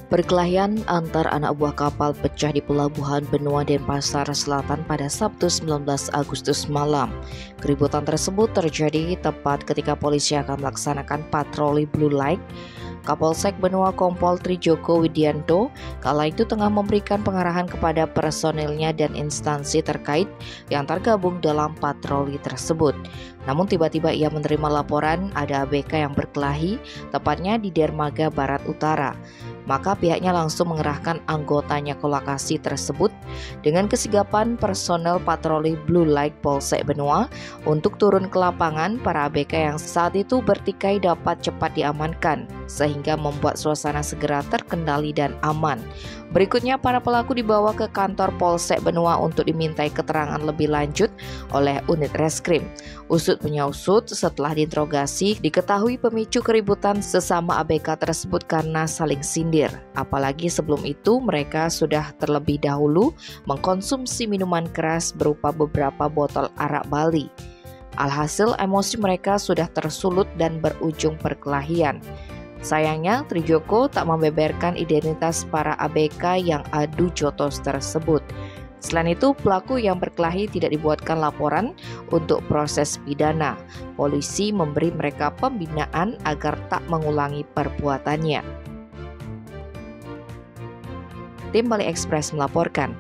Perkelahian antar anak buah kapal pecah di Pelabuhan Benoa Denpasar Selatan pada Sabtu 19 Agustus malam. Keributan tersebut terjadi tepat ketika polisi akan melaksanakan patroli Blue Light. Kapolsek Benoa Kompol Trijoko Widianto kala itu tengah memberikan pengarahan kepada personilnya dan instansi terkait yang tergabung dalam patroli tersebut. Namun tiba-tiba ia menerima laporan ada ABK yang berkelahi, tepatnya di Dermaga Barat Utara. Maka pihaknya langsung mengerahkan anggotanya ke lokasi tersebut dengan kesigapan personel patroli Blue Light Polsek Benoa untuk turun ke lapangan. Para ABK yang saat itu bertikai dapat cepat diamankan sehingga membuat suasana segera terkendali dan aman. Berikutnya para pelaku dibawa ke kantor Polsek Benoa untuk dimintai keterangan lebih lanjut oleh unit reskrim. Usut punya usut, setelah diinterogasi diketahui pemicu keributan sesama ABK tersebut karena saling sindir. Apalagi sebelum itu mereka sudah terlebih dahulu mengkonsumsi minuman keras berupa beberapa botol arak Bali. Alhasil emosi mereka sudah tersulut dan berujung perkelahian. Sayangnya Trijoko tak membeberkan identitas para ABK yang adu jotos tersebut. Selain itu, pelaku yang berkelahi tidak dibuatkan laporan untuk proses pidana. Polisi memberi mereka pembinaan agar tak mengulangi perbuatannya. Tim Bali Express melaporkan.